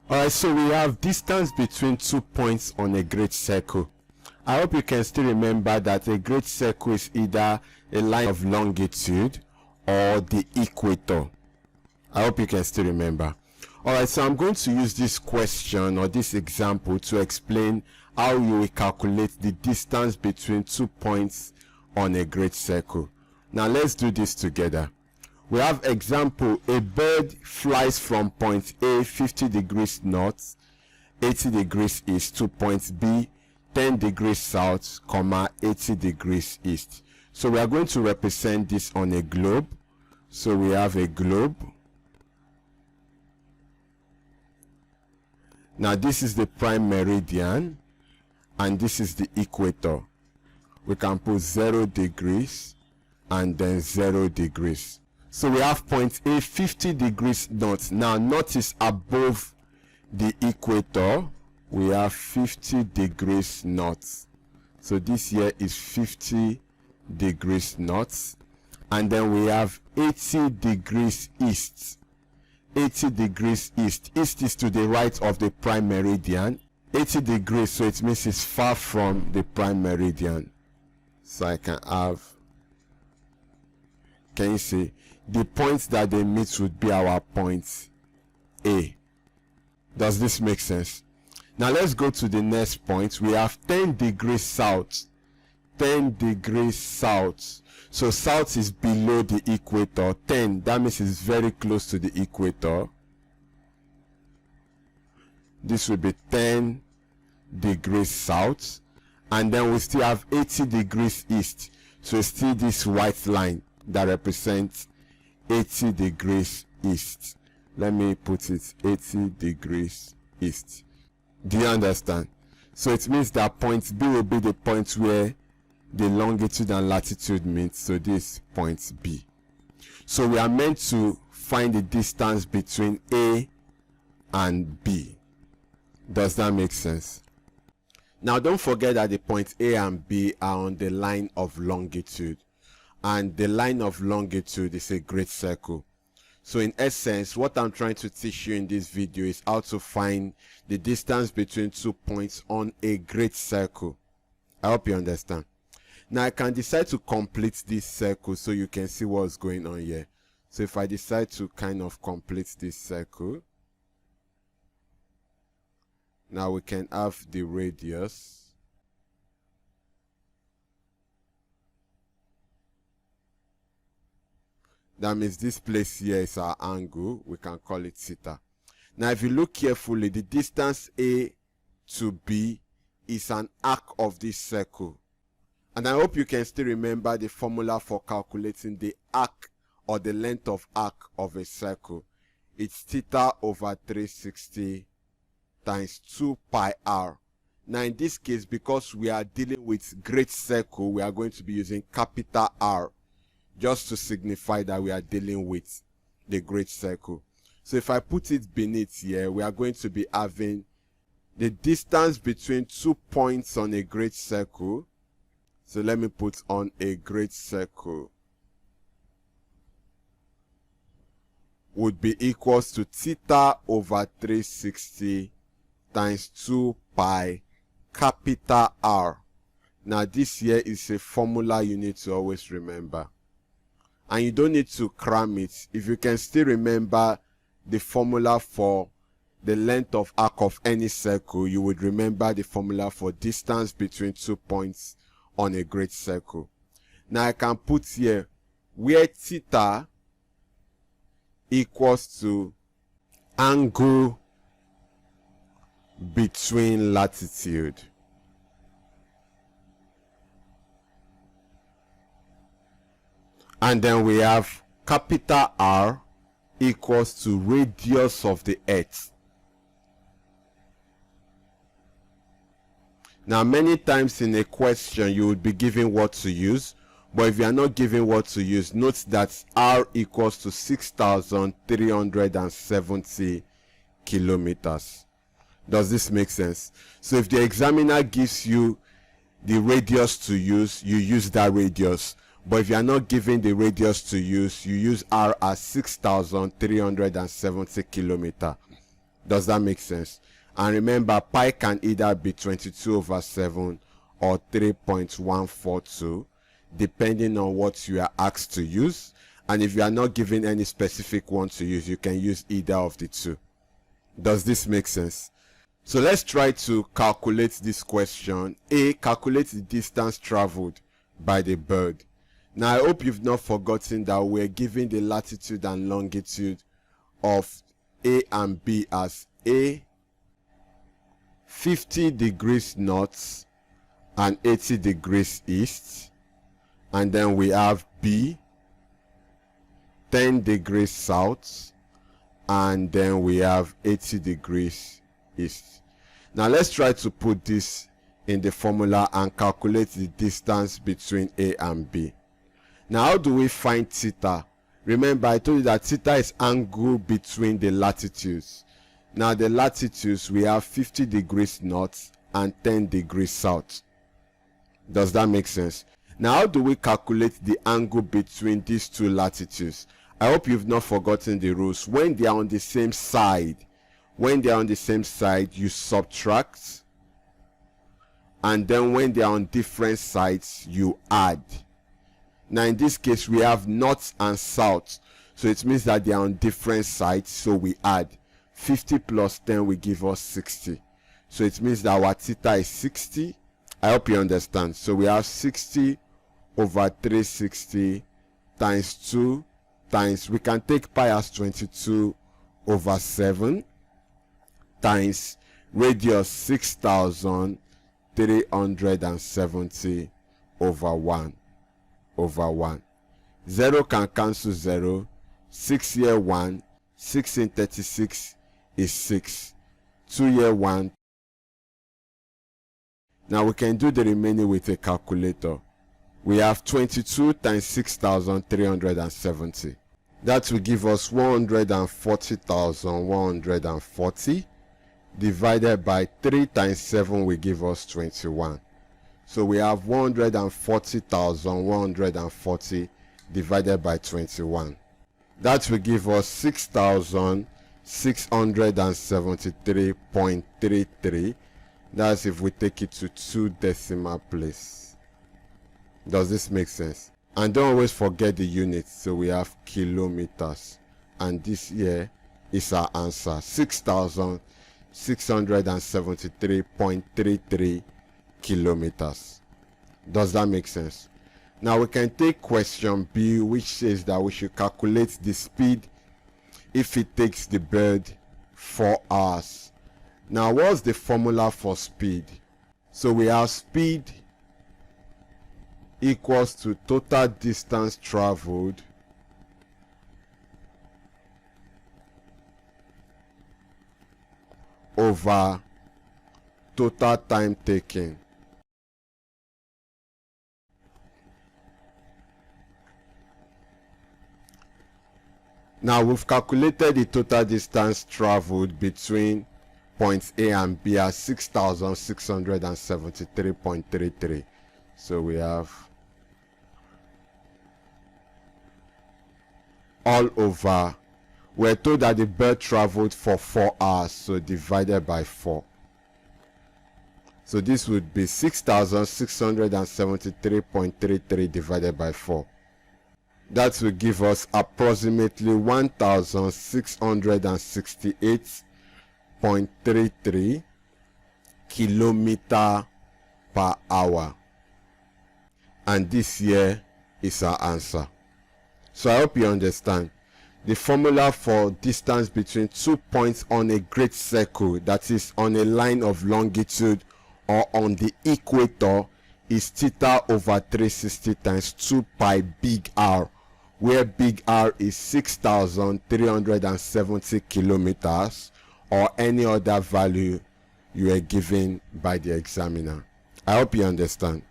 Alright, so we have distance between 2 points on a great circle. I hope you can still remember that a great circle is either a line of longitude or the equator. I hope you can still remember. Alright, so I'm going to use this question or this example to explain how you will calculate the distance between 2 points on a great circle. Now let's do this together. We have example: a bird flies from point A 50 degrees north, 80 degrees east to point B 10 degrees south, 80 degrees east. So we are going to represent this on a globe. So we have a globe. Now this is the prime meridian and this is the equator. We can put 0 degrees and then 0 degrees. So we have point A 50 degrees north. Now north is above the equator. We have 50 degrees north. So this here is 50 degrees north. And then we have 80 degrees east. 80 degrees east. East is to the right of the prime meridian. 80 degrees, so it means it's far from the prime meridian. So I can have, can you see? The points that they meet would be our point A. Does this make sense? Now let's go to the next point. We have 10 degrees south. 10 degrees south. So south is below the equator. 10, that means it's very close to the equator. This will be 10 degrees south. And then we still have 80 degrees east. So still this white line that represents 80 degrees east. Let me put it 80 degrees east. Do you understand? So it means that point B will be the point where the longitude and latitude meet. So this point B. So we are meant to find the distance between A and B. Does that make sense? Now don't forget that the point A and B are on the line of longitude. And the line of longitude is a great circle. So in essence, what I'm trying to teach you in this video is how to find the distance between 2 points on a great circle. I hope you understand. Now I can decide to complete this circle so you can see what's going on here. So if I decide to kind of complete this circle, now we can have the radius. That means this place here is our angle. We can call it theta. Now if you look carefully, the distance A to B is an arc of this circle. And I hope you can still remember the formula for calculating the arc or the length of arc of a circle. It's theta over 360 times 2 pi r. Now in this case, because we are dealing with great circle, we are going to be using capital R, just to signify that we are dealing with the great circle. So if I put it beneath here, we are going to be having the distance between 2 points on a great circle. So let me put on a great circle would be equals to theta over 360 times 2 pi capital R. Now this here is a formula you need to always remember. And you don't need to cram it. If you can still remember the formula for the length of arc of any circle, you would remember the formula for distance between 2 points on a great circle. Now I can put here where theta equals to angle between latitude. And then we have capital R equals to radius of the earth. Now many times in a question you would be given what to use, but if you are not given what to use, note that R equals to 6,370 kilometers. Does this make sense? So if the examiner gives you the radius to use, you use that radius. But if you are not given the radius to use, you use R as 6,370 kilometers. Does that make sense? And remember, pi can either be 22/7 or 3.142, depending on what you are asked to use. And if you are not given any specific one to use, you can use either of the two. Does this make sense? So let's try to calculate this question. A, calculate the distance traveled by the bird. Now I hope you've not forgotten that we're given the latitude and longitude of A and B as A 50 degrees north and 80 degrees east, and then we have B 10 degrees south, and then we have 80 degrees east. Now let's try to put this in the formula and calculate the distance between A and B. Now how do we find theta? Remember, I told you that theta is angle between the latitudes. Now the latitudes, we have 50 degrees north and 10 degrees south. Does that make sense? Now how do we calculate the angle between these two latitudes? I hope you've not forgotten the rules. When they are on the same side, you subtract, and then when they are on different sides, you add. Now in this case, we have north and south, so it means that they are on different sides, so we add. 50 plus 10 will give us 60, so it means that our theta is 60. I hope you understand. So we have 60 over 360 times 2 times, we can take pi as 22/7 times radius 6,370 over 1 over 1. 0 can cancel 0. 6 here 1. 6 in 36 is 6. 2 here 1. Now we can do the remaining with a calculator. We have 22 times 6,370. That will give us 140,140 divided by 3 times 7 will give us 21. So we have 140,140 divided by 21. That will give us 6,673.33. That's if we take it to 2 decimal place. Does this make sense? And don't always forget the units. So we have kilometers, and this here is our answer: 6,673.33 kilometers. Does that make sense? Now we can take question B, which says that we should calculate the speed if it takes the bird 4 hours. Now what's the formula for speed? So we have speed equals to total distance traveled over total time taken. Now we've calculated the total distance traveled between points A and B as 6,673.33. So we have all over. We're told that the bird traveled for 4 hours, so divided by 4. So this would be 6,673.33 divided by 4. That will give us approximately 1,668.33 kilometer per hour. And this here is our answer. So I hope you understand. The formula for distance between 2 points on a great circle, that is on a line of longitude or on the equator, is theta over 360 times 2 pi big R, where big R is 6,370 kilometers or any other value you are given by the examiner. I hope you understand.